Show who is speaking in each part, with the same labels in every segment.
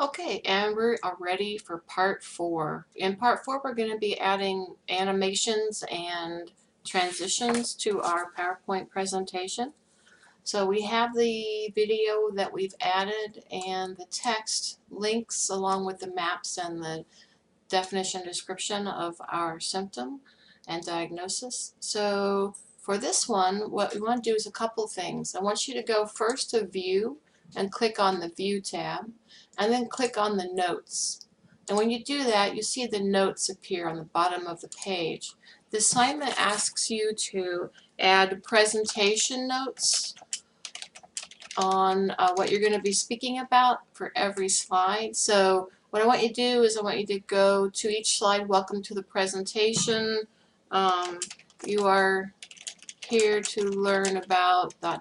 Speaker 1: Okay, and we are ready for part 4. In part 4, we're going to be adding animations and transitions to our PowerPoint presentation. So we have the video that we've added and the text links along with the maps and the definition description of our symptom and diagnosis. So for this one, what we want to do is a couple things. I want you to go first to View and click on the View tab, and then click on the Notes. And when you do that, you see the notes appear on the bottom of the page. The assignment asks you to add presentation notes on what you're going to be speaking about for every slide. So what I want you to do is I want you to go to each slide, welcome to the presentation. You are here to learn about ... I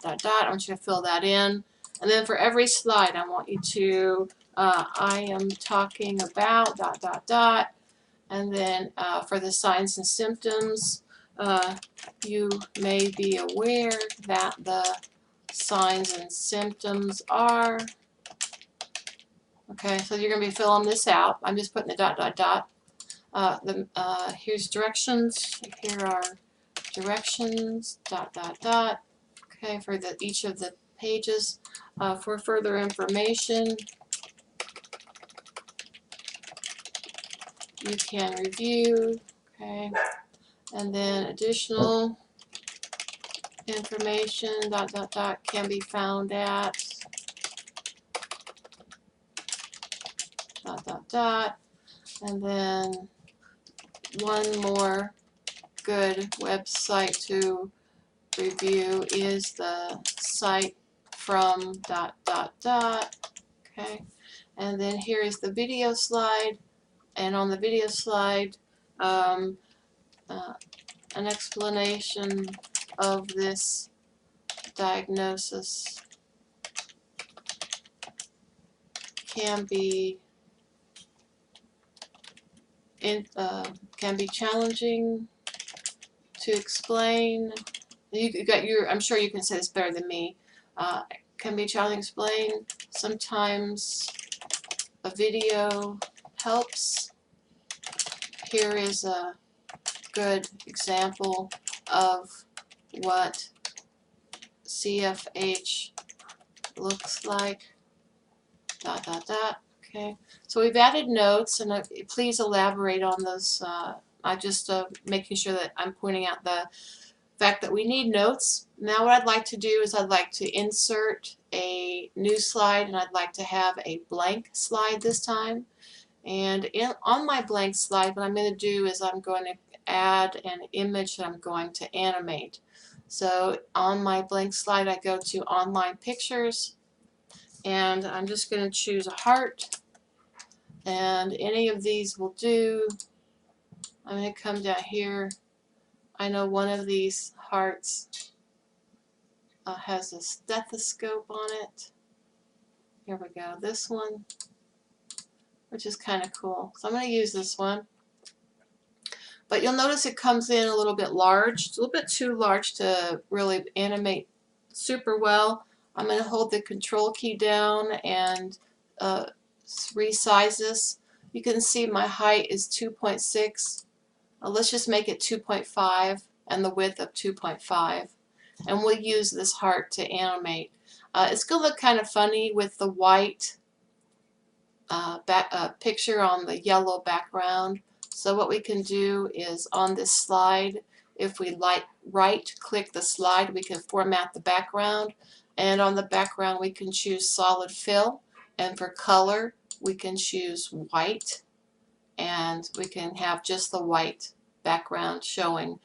Speaker 1: want you to fill that in. And then for every slide, I want you to, I am talking about ... And then for the signs and symptoms, you may be aware that the signs and symptoms are, okay, so you're going to be filling this out. I'm just putting the ... Here's directions. Here are directions ... Okay, for each of the pages. For further information, you can review, okay, and then additional information ... can be found at ... and then one more good website to review is the site from ... okay, and then here is the video slide, and on the video slide um, an explanation of this diagnosis can be challenging to explain. You got your, I'm sure you can say this better than me. Can be challenging to explain. Sometimes a video helps. Here is a good example of what CFH looks like ... Okay, so we've added notes, and please elaborate on those. I'm just making sure that I'm pointing out the fact that we need notes. Now what I'd like to do is I'd like to insert a new slide, and I'd like to have a blank slide this time. And on my blank slide, what I'm going to do is I'm going to add an image that I'm going to animate. So on my blank slide, I go to Online Pictures, and I'm just going to choose a heart, and any of these will do. I'm going to come down here. I know one of these hearts has a stethoscope on it. Here we go, this one, which is kind of cool. So I'm going to use this one. But you'll notice it comes in a little bit large. It's a little bit too large to really animate super well. I'm going to hold the control key down and resize this. You can see my height is 2.6. Let's just make it 2.5 and the width of 2.5. And we'll use this heart to animate. It's going to look kind of funny with the white picture on the yellow background. So what we can do is on this slide, if we right click the slide, we can format the background, and on the background we can choose solid fill, and for color we can choose white, and we can have just the white background showing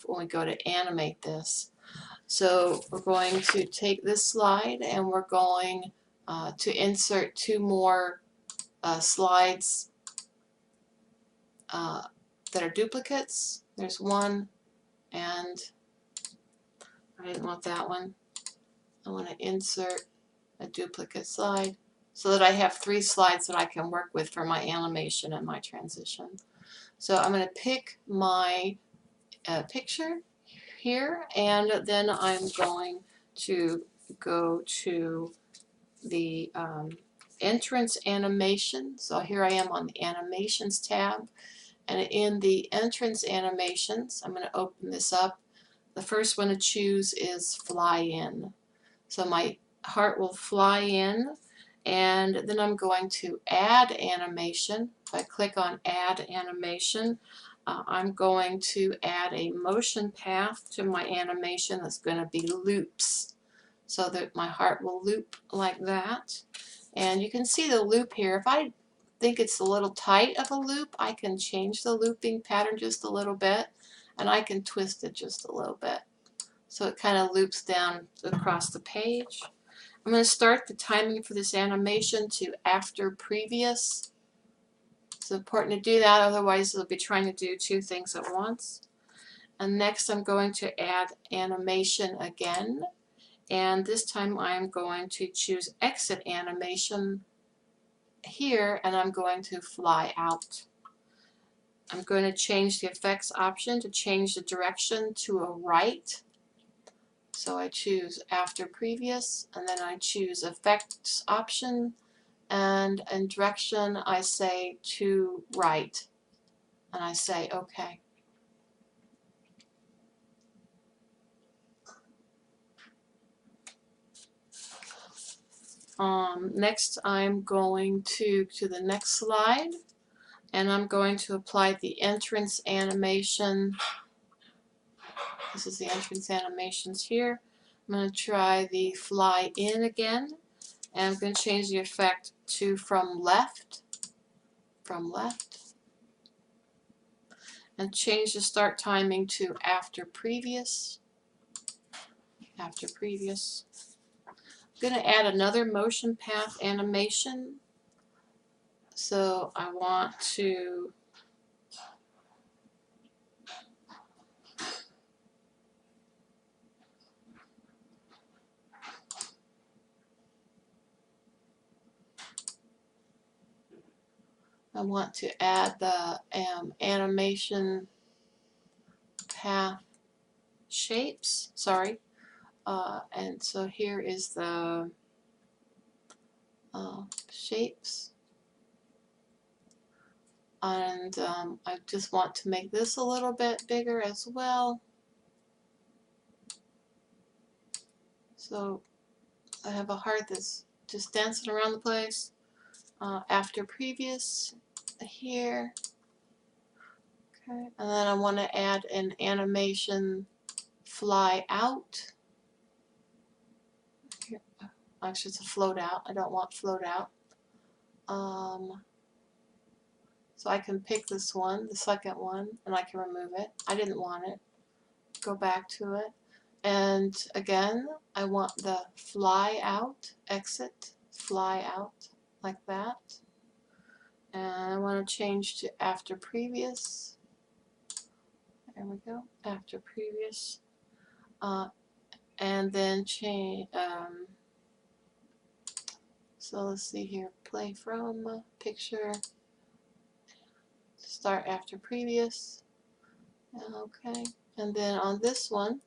Speaker 1: when we go to animate this. So we're going to take this slide and we're going to insert two more slides that are duplicates. There's one, and I didn't want that one. I want to insert a duplicate slide so that I have 3 slides that I can work with for my animation and my transition. So I'm going to pick my picture here, and then I'm going to go to the entrance animation. So here I am on the animations tab, and in the entrance animations, I'm going to open this up. The first one to choose is fly in. So my heart will fly in, and then I'm going to add animation. If I click on add animation, I'm going to add a motion path to my animation that's going to be loops, so that my heart will loop like that. And you can see the loop here. If I think it's a little tight of a loop, I can change the looping pattern just a little bit, and I can twist it just a little bit. So it kind of loops down across the page. I'm going to start the timing for this animation to after previous. It's important to do that, otherwise it'll be trying to do two things at once. And next I'm going to add animation again. And this time I'm going to choose exit animation here, and I'm going to fly out. I'm going to change the effects option to change the direction to a right. So I choose after previous, and then I choose effects option, and in direction I say to right, and I say OK. Next I'm going to the next slide, and I'm going to apply the entrance animation. This is the entrance animations here. I'm going to try the fly in again, and I'm going to change the effect to from left, and change the start timing to after previous. I'm going to add another motion path animation. So I want to add the animation path shapes. Sorry. And so here is the shapes. And I just want to make this a little bit bigger as well. So I have a heart that's just dancing around the place. After previous here. Okay. And then I want to add an animation fly out. Here. Actually, it's a float out. I don't want float out. So I can pick this one, the second one, and I can remove it. I didn't want it. Go back to it. And again, I want the fly out, exit, fly out, like that. And I want to change to after previous. There we go, after previous. And then change, so let's see here, play from picture, start after previous. Okay, and then on this one,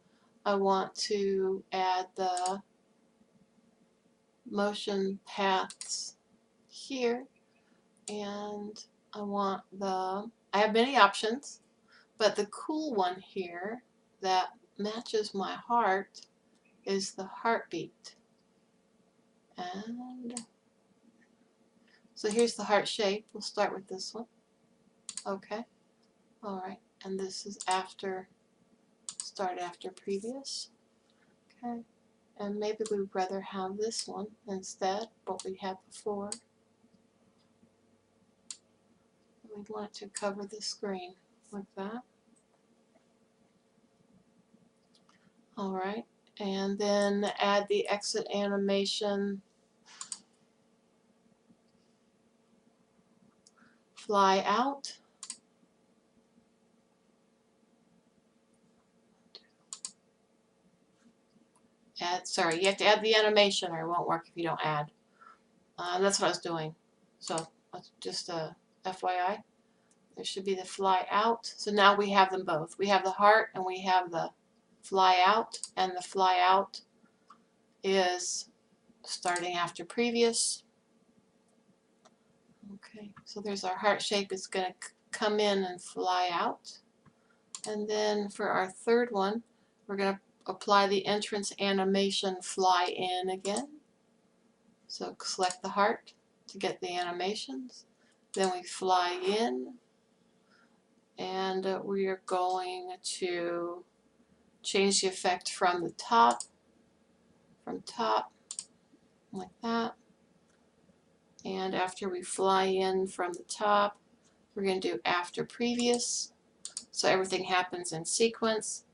Speaker 1: I want to add the motion paths here, and I want I have many options, but the cool one here that matches my heart is the heartbeat. And so here's the heart shape. We'll start with this one. Okay. Alright. And this is start after previous. Okay. And maybe we would rather have this one instead, what we had before. We'd want to cover the screen like that. Alright. And then add the exit animation, fly out. Sorry, you have to add the animation or it won't work if you don't add. That's what I was doing. So that's just a FYI. There should be the fly out. So now we have them both. We have the heart and we have the fly out, and the fly out is starting after previous. Okay, so there's our heart shape. It's going to come in and fly out. And then for our third one, we're going to apply the entrance animation fly in again. So select the heart to get the animations. Then we fly in, and we are going to change the effect from the top, like that. And after we fly in from the top, we're going to do after previous, so everything happens in sequence.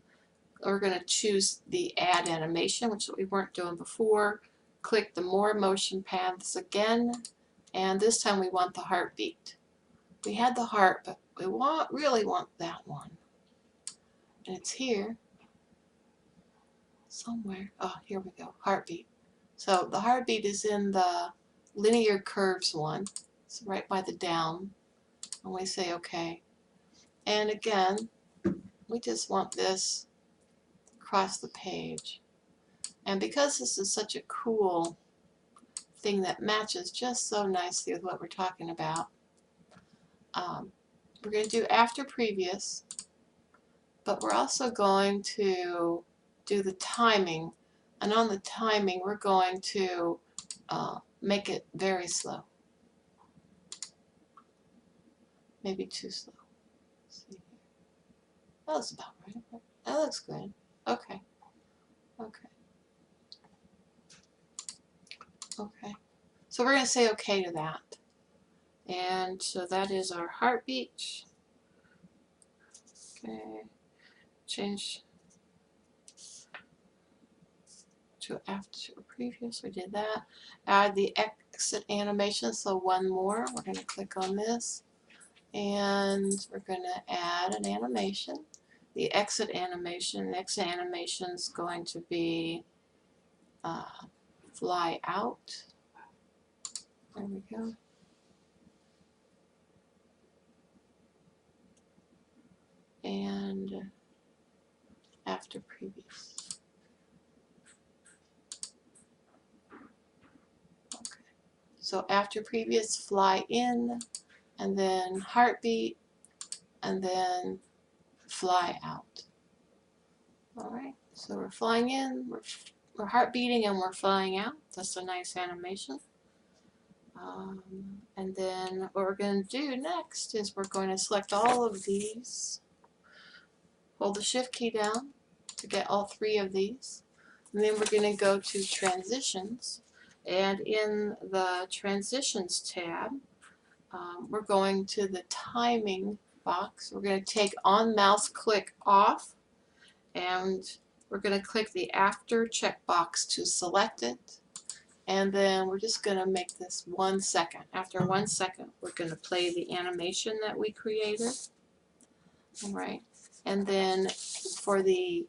Speaker 1: We're going to choose the add animation, which we weren't doing before. Click the more motion paths again, and this time we want the heartbeat. We had the heart, but we really want that one. And it's here somewhere. Oh, here we go, heartbeat. So the heartbeat is in the linear curves one. It's right by the down. And we say OK. And again, we just want this across the page. And because this is such a cool thing that matches just so nicely with what we're talking about, we're going to do after previous, but we're also going to do the timing. And on the timing, we're going to make it very slow. Maybe too slow. Let's see here. That looks about right. That looks good. Okay. Okay. Okay. So we're going to say OK to that. And so that is our heartbeat. Okay. Change to after previous. We did that. Add the exit animation. So one more. We're going to click on this. And we're going to add an animation. The exit animation. The exit animation is going to be fly out. There we go. And after previous. Okay. So after previous, fly in, and then heartbeat, and then fly out. All right. So we're flying in, we're heart beating, and we're flying out. That's a nice animation. And then what we're going to do next is we're going to select all of these. Hold the shift key down to get all three of these. And then we're going to go to transitions. And in the transitions tab, we're going to the timing box. We're going to take on mouse click off, and we're going to click the after checkbox to select it. And then we're just going to make this 1 second. After 1 second, we're going to play the animation that we created. All right. And then for the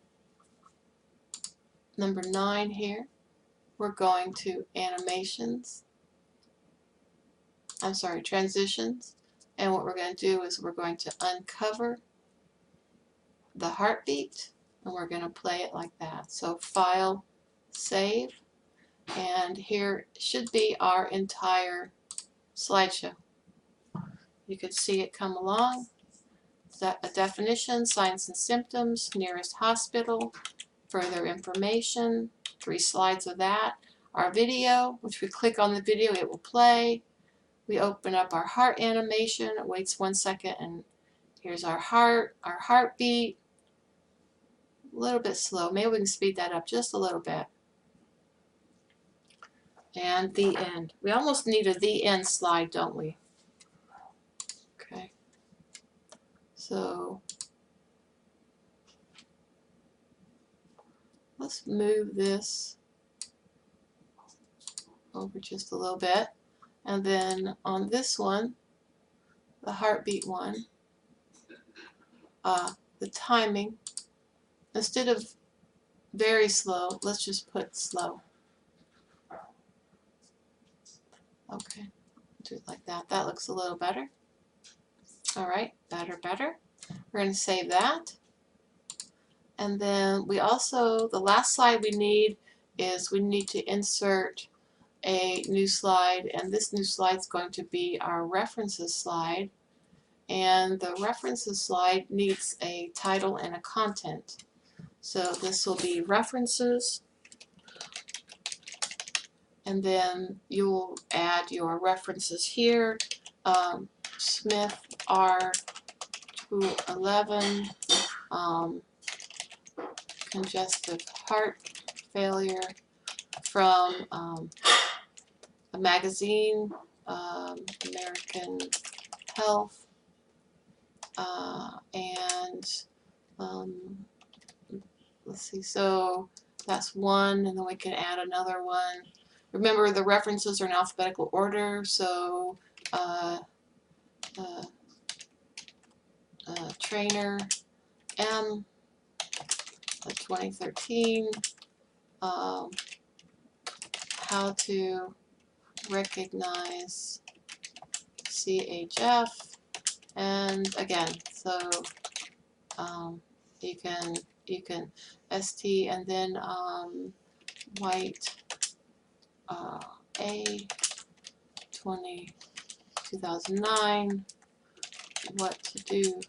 Speaker 1: number 9 here, we're going to animations. I'm sorry, transitions. And what we're going to do is we're going to uncover the heartbeat, and we're going to play it like that. So file, save, and here should be our entire slideshow. You could see it come along. A definition, signs and symptoms, nearest hospital, further information, 3 slides of that. Our video, which we click on the video, it will play. We open up our heart animation, it waits 1 second, and here's our heartbeat. A little bit slow. Maybe we can speed that up just a little bit. And the end. We almost need a the end slide, don't we? Okay. So let's move this over just a little bit. And then on this one, the heartbeat one, the timing, instead of very slow, let's just put slow. Okay, do it like that. That looks a little better. All right, better. We're going to save that. And then we also, the last slide we need is we need to insert a new slide, and this new slide is going to be our references slide. And the references slide needs a title and a content. So this will be references, and then you'll add your references here. Smith R211, congestive heart failure from a magazine, American Health, and let's see, so that's one, and then we can add another one. Remember, the references are in alphabetical order, so trainer M, 2013, how to recognize CHF, and again, so you can ST, and then white A 2009, what to do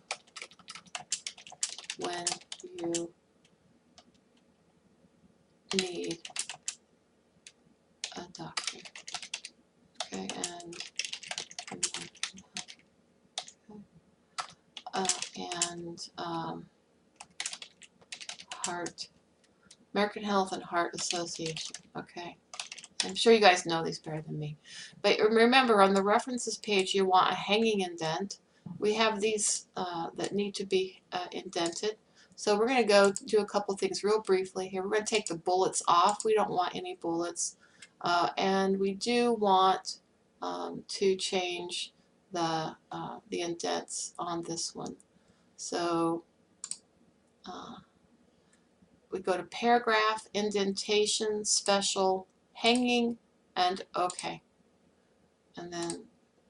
Speaker 1: when you need a doctor. Okay, and heart, American Health and Heart Association. Okay, I'm sure you guys know these better than me. But remember, on the references page, you want a hanging indent. We have these that need to be indented. So we're going to go do a couple things real briefly here. We're going to take the bullets off. We don't want any bullets. And we do want to change the indents on this one. So we go to paragraph, indentation, special, hanging, and OK. And then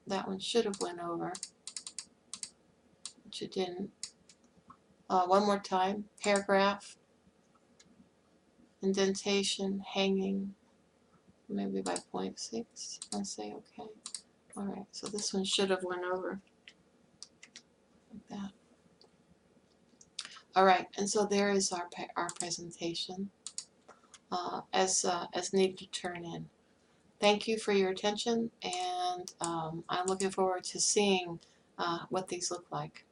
Speaker 1: that one should have went over, but it didn't. One more time, paragraph, indentation, hanging, maybe by 0.6. I'll say OK. All right, so this one should have went over like that. All right, and so there is our presentation as needed to turn in. Thank you for your attention, and I'm looking forward to seeing what these look like.